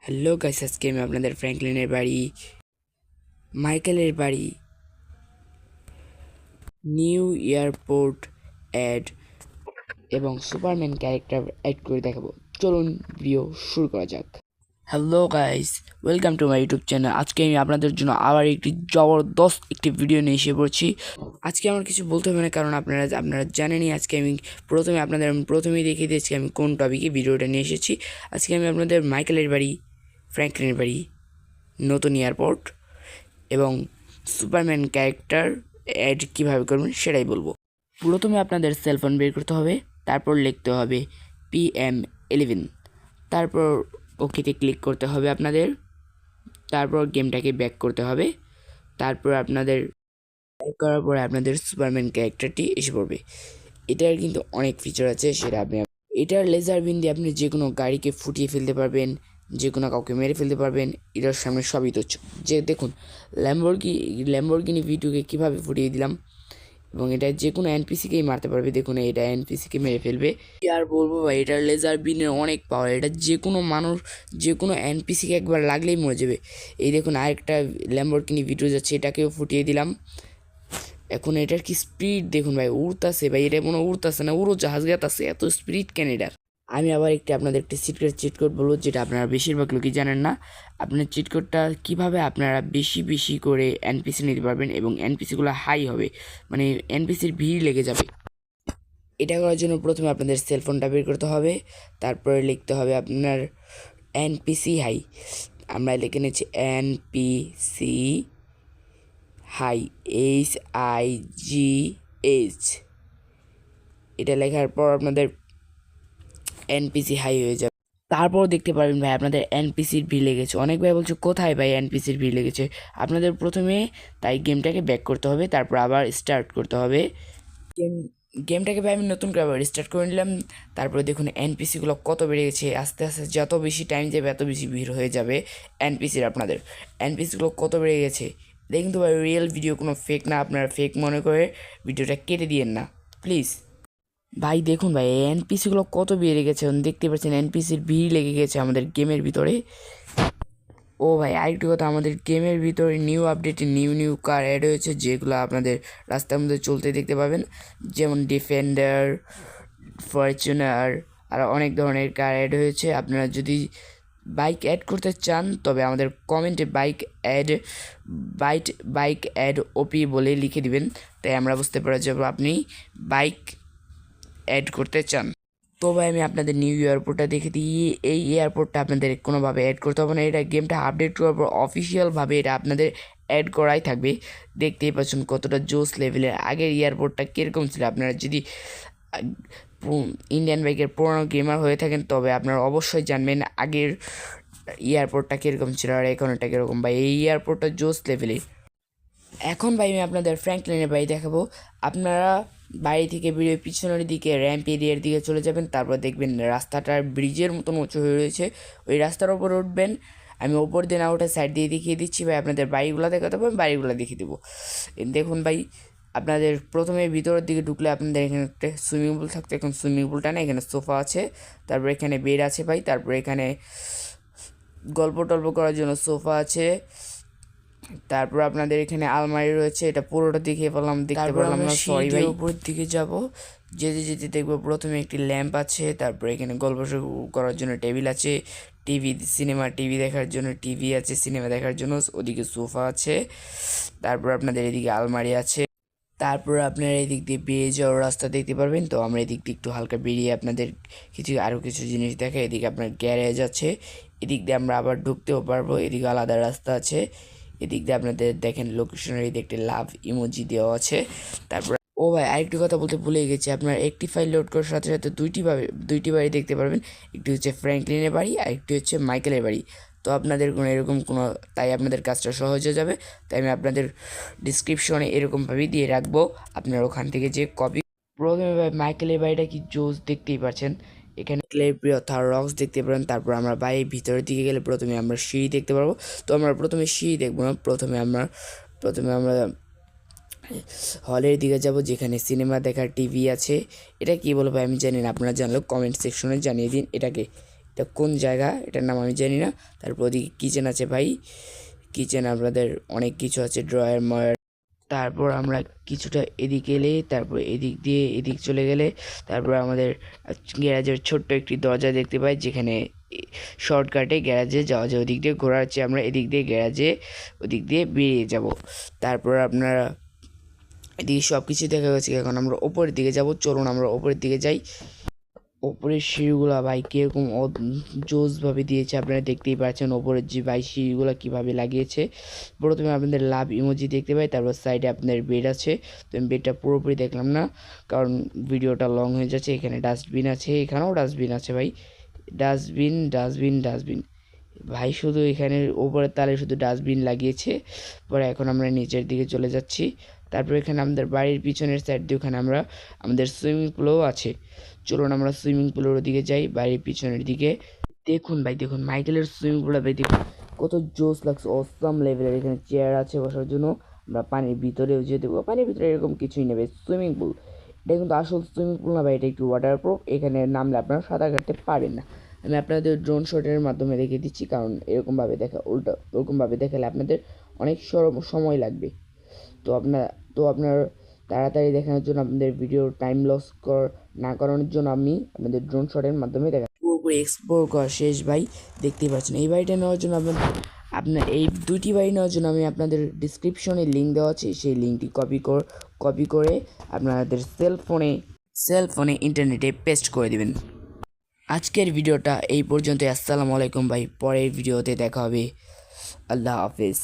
Hello guys, আজকে আমি আপনাদের ফ্র্যাঙ্কলিনের বাড়ি, মাইকেলের বাড়ি, নিউ এয়ারপোর্ট অ্যাড এবং সুপারম্যান ক্যারেক্টার অ্যাড করে দেখাবো। চলুন ভিডিও শুরু করা যাক। Hello guys, welcome to my YouTube channel. আজকে আমি আপনাদের জন্য আবার একটি জবরদস্ত একটি ভিডিও নিয়ে এসে পড়ছি। আজকে আমার কিছু বলতে হবে না, কারণ আপনারা জানেনই। আজকে আমি প্রথমেই দেখিয়ে দিয়েছি আমি কোন টপিকে ভিডিওটা নিয়ে এসেছি। আজকে আমি আপনাদের মাইকেলের বাড়ি, ফ্র্যাঙ্কলিনের বাড়ি, নতুন এয়ারপোর্ট এবং সুপারম্যান ক্যারেক্টার অ্যাড কীভাবে করবেন সেটাই বলবো। প্রথমে আপনাদের সেলফোন বের করতে হবে, তারপর লিখতে হবে PM11, তারপর ওকেতে ক্লিক করতে হবে আপনাদের, তারপর গেমটাকে ব্যাক করতে হবে, তারপর আপনাদের ব্যাক করার পরে আপনাদের সুপারম্যান ক্যারেক্টারটি এসে পড়বে। এটার কিন্তু অনেক ফিচার আছে, সেটা এটার লেজার বিন দিয়ে আপনি যে কোনো গাড়িকে ফুটিয়ে ফেলতে পারবেন, যে কোনো কাউকে মেরে ফেলতে পারবেন। এটার সামনে সবই তো যে দেখুন, ল্যাম্বরগিনি V2কে কীভাবে ফুটিয়ে দিলাম, এবং এটা যে কোনো এনপিসিকেই মারতে পারবে। দেখুন, এটা এনপিসিকে মেরে ফেলবে। কি আর বলবো ভাই, এটার লেজার বিনের অনেক পাওয়ার। এটা যে কোনো মানুষ, যে কোনো এনপিসিকে একবার লাগলেই মরে যাবে। এই দেখুন, আরেকটা ল্যাম্বরগিনি V2 যাচ্ছে, এটাকেও ফুটিয়ে দিলাম। এখন এটার কি স্পিড দেখুন ভাই, উড়তাছে ভাই। এটা কোনো উড়তাছে না, উড়োজাহাজ গেতাছে, এত স্পিড কেন এটার। আমি আবার আপনাদের একটি সিক্রেট চিট কোড বলবো, যেটা আপনারা বেশিরভাগ লোকই জানেন না। আপনার চিট কোডটা কীভাবে আপনারা বেশি বেশি করে এনপিসি নিতে পারবেন এবং এনপিসিগুলো হাই হবে, মানে এনপিসির ভিড় লেগে যাবে। এটা করার জন্য প্রথমে আপনাদের সেলফোনটা বের করতে হবে, তারপরে লিখতে হবে আপনার এনপিসি হাই। আমরা লিখে নিচ্ছি এনপিসি হাই, HIGH। এটা লেখার পর আপনাদের এনপিসি হাই হয়ে যাবে। তারপর দেখতে পারবেন ভাই আপনাদের এনপিসির ভিড় লেগেছে। অনেক ভাই বলছে কোথায় ভাই এনপিসির ভিড় লেগেছে। আপনাদের প্রথমে তাই গেমটাকে ব্যাক করতে হবে, তারপর আবার স্টার্ট করতে হবে। গেমটাকে ভাই আমি নতুন করে আবার স্টার্ট করে নিলাম। তারপরে দেখুন এনপিসিগুলো কত বেড়ে গেছে। আস্তে আস্তে যত বেশি টাইম যাবে এত বেশি ভিড় হয়ে যাবে এনপিসির। আপনাদের এনপিসিগুলো কত বেড়ে গেছে দেখুন তো ভাই। রিয়েল ভিডিও, কোনো ফেক না। আপনারা ফেক মনে করে ভিডিওটা কেটে দিয়েন না প্লিজ। ভাই দেখুন ভাই, এনপিসিগুলো কত বেড়ে গেছে, দেখতে পাচ্ছেন এনপিসির ভিড় লেগে গেছে আমাদের গেমের ভিতরে। ও ভাই, আরেকটি কথা, আমাদের গেমের ভিতরে নিউ আপডেটে নিউ নিউ কার অ্যাড হয়েছে, যেগুলো আপনাদের রাস্তার মধ্যে চলতে দেখতে পাবেন। যেমন ডিফেন্ডার, ফরচুনার, আর অনেক ধরনের কার অ্যাড হয়েছে। আপনারা যদি বাইক অ্যাড করতে চান তবে আমাদের কমেন্টে বাইক অ্যাড ওপি বলে লিখে দিবেন, তাই আমরা বুঝতে পারা যাবো আপনি বাইক অ্যাড করতে চান। তো ভাই আমি আপনাদের নিউ এয়ারপোর্টটা দেখে দিই। এই এয়ারপোর্টটা আপনাদের কোনোভাবে অ্যাড করতে হবে না। এটা গেমটা আপডেট করার পর অফিসিয়ালভাবে এটা আপনাদের অ্যাড করাই থাকবে। দেখতেই পাচ্ছেন কতটা জোস লেভেলের। আগের এয়ারপোর্টটা কীরকম ছিল, আপনারা যদি ইন্ডিয়ান বাইকের পুরনো গেমার হয়ে থাকেন তবে আপনারা অবশ্যই জানবেন আগের এয়ারপোর্টটা কীরকম ছিল আর এখন এটা কীরকম। ভাই এই এয়ারপোর্টটা জোস লেভেলের। এখন ভাই আমি আপনাদের ফ্র্যাঙ্কলিনের বাড়ি দেখাবো। আপনারা বাড়ি থেকে বেরিয়ে পিছনের দিকে র্যাম্প এরিয়ার দিকে চলে যাবেন, তারপর দেখবেন রাস্তাটার ব্রিজের মতন উঁচু হয়ে রয়েছে, ওই রাস্তার ওপর উঠবেন। আমি ওপর দিয়ে না ওঠে সাইড দিয়ে দেখিয়ে দিচ্ছি ভাই, আপনাদের বাড়িগুলো দেখাতে হবে, বাড়িগুলো দেখিয়ে দেবো। দেখুন ভাই, আপনাদের প্রথমে ভিতরের দিকে ঢুকলে আপনাদের এখানে একটা সুইমিং পুল থাকতো, এখন সুইমিং পুলটা না, এখানে সোফা আছে, তারপর এখানে বেড আছে ভাই, তারপর এখানে গল্প টল্প করার জন্য সোফা আছে, তারপর আপনাদের এখানে আলমারি রয়েছে। এটা পুরোটা দেখে পেলাম, দেখতে পারলাম না, সরি ভাই। উপরের দিকে যাব, যেতে যেতে দেখবো প্রথমে একটি ল্যাম্প আছে, তারপর এখানে গল্প করার জন্য টেবিল আছে, টিভি দেখার জন্য টিভি আছে, সিনেমা দেখার জন্য ওদিকে সোফা আছে, তারপর আপনাদের এদিকে আলমারি আছে। তারপর আপনারা এদিক দিয়ে বেরিয়ে যাওয়ার রাস্তা দেখতে পারবেন। তো আমরা এদিক দিয়ে একটু হালকা বেরিয়ে আপনাদের আরও কিছু জিনিস দেখাই। এদিকে আপনার গ্যারেজ আছে, এদিক দিয়ে আমরা আবার ঢুকতেও পারবো, এদিকে আলাদা রাস্তা আছে। এদিক দিয়ে আপনাদের দেখেন লোকেশনের এদিকে একটি লাভ ইমোজি দেওয়া আছে। তারপর ও ভাই, আরেকটি কথা বলতে ভুলে গেছি, আপনার একটি ফাইল লোড করার সাথে সাথে দুইটি বাড়ি দেখতে পারবেন। একটি হচ্ছে ফ্র্যাঙ্কলিনের বাড়ি, আরেকটি হচ্ছে মাইকেলের বাড়ি। তো আপনাদের কোনো এরকম কোনো, তাই আপনাদের কাজটা সহজ হয়ে যাবে। তাই আমি আপনাদের ডিসক্রিপশনে এরকমভাবেই দিয়ে রাখবো, আপনার ওখান থেকে যে কপি। প্রথমে ভাই মাইকেলের বাড়িটা কি জোস, দেখতেই পাচ্ছেন। এখানে ক্লের প্রিয় থার রক্স দেখতে পারেন। তারপর আমরা বাড়ির ভিতরের দিকে গেলে প্রথমে আমরা সিঁড়ি দেখতে পারবো। তো আমরা প্রথমে সিঁড়ি দেখবো না, প্রথমে আমরা হলের দিকে যাব, যেখানে সিনেমা দেখার টিভি আছে। এটা কি বলবো আমি জানি না, আপনারা জানলেও কমেন্ট সেকশনে জানিয়ে দিন এটাকে। এটা কোন জায়গা এটার নাম আমি জানি না। তারপর ওদিকে কিচেন আছে ভাই, কিচেন আপনাদের অনেক কিছু আছে, ড্রয়ার ময়ার। তারপর আমরা কিছুটা এদিকে এলে তারপর এদিক দিয়ে এদিক চলে গেলে তারপর আমাদের গ্যারাজের ছোট্ট একটি দরজা দেখতে পাই, যেখানে শর্টকাটে গ্যারাজে যাওয়া যায়। ওদিক দিয়ে ঘোরার চেয়ে আমরা এদিক দিয়ে গ্যারাজে ওদিক দিয়ে বেরিয়ে যাব। তারপর আপনারা এদিকে সব কিছু দেখা গেছে, এখন আমরা ওপরের দিকে যাব। চলুন আমরা ওপরের দিকে যাই। ওপরের সিঁড়িগুলা ভাই কীরকম জোসভাবে দিয়েছে আপনারা দেখতেই পাচ্ছেন। ওপরের যে ভাই সিঁড়িগুলো কীভাবে লাগিয়েছে। প্রথমে আপনাদের লাভ ইমোজি দেখতে পাই, তারপর সাইডে আপনাদের বেড আছে। তো আমি বেডটা পুরোপুরি দেখলাম না, কারণ ভিডিওটা লং হয়ে যাচ্ছে। এখানে ডাস্টবিন আছে, এখানেও ডাস্টবিন আছে ভাই, ডাস্টবিন ডাস্টবিন ডাস্টবিন ভাই, শুধু এখানে ওপরের তালে শুধু ডাস্টবিন লাগিয়েছে। পরে এখন আমরা নিচের দিকে চলে যাচ্ছি। তারপর এখানে আমাদের বাড়ির পিছনের সাইড দিয়ে ওখানে আমরা আমাদের সুইমিং পুলও আছে। চলুন আমরা সুইমিং পুলের দিকে যাই, বাড়ির পিছনের দিকে। দেখুন ভাই, দেখুন মাইকেলের সুইমিং পুলটা ভাই, দেখুন কত জোস লাগছে, অসাম লেভেলের। এখানে চেয়ার আছে বসার জন্য, আমরা পানির ভিতরেও যেতে পারবো। পানির ভিতরে এরকম কিছুই নেবে, সুইমিং পুল। এটা কিন্তু আসল সুইমিং পুল না ভাই, এটা একটু ওয়াটারপ্রুফ। এখানে নামলে আপনারা সাঁতার কাটতে পারেন না। আমি আপনাদের ড্রোন শটের মাধ্যমে দেখিয়ে দিচ্ছি, কারণ এরকমভাবে ওরকমভাবে দেখালে আপনাদের অনেক সময় লাগবে। তো আপনার তাড়াতাড়ি দেখানোর জন্য, আপনাদের ভিডিওর টাইম লস না করানোর জন্য আমি আপনাদের ড্রোন শটের মাধ্যমে পুরোপুরি এক্সপ্লোর করা শেষ ভাই, দেখতেই পাচ্ছেন। এই বাড়িটা নেওয়ার জন্য আপনার এই দুটি বাড়ি নেওয়ার জন্য আমি আপনাদের ডিসক্রিপশনে লিঙ্ক দেওয়া আছে, সেই লিঙ্কটি কপি করে আপনাদের সেলফোনে ইন্টারনেটে পেস্ট করে দিবেন। আজকের ভিডিওটা এই পর্যন্ত। আসসালামু আলাইকুম ভাই, পরের ভিডিওতে দেখা হবে। আল্লাহ হাফেজ।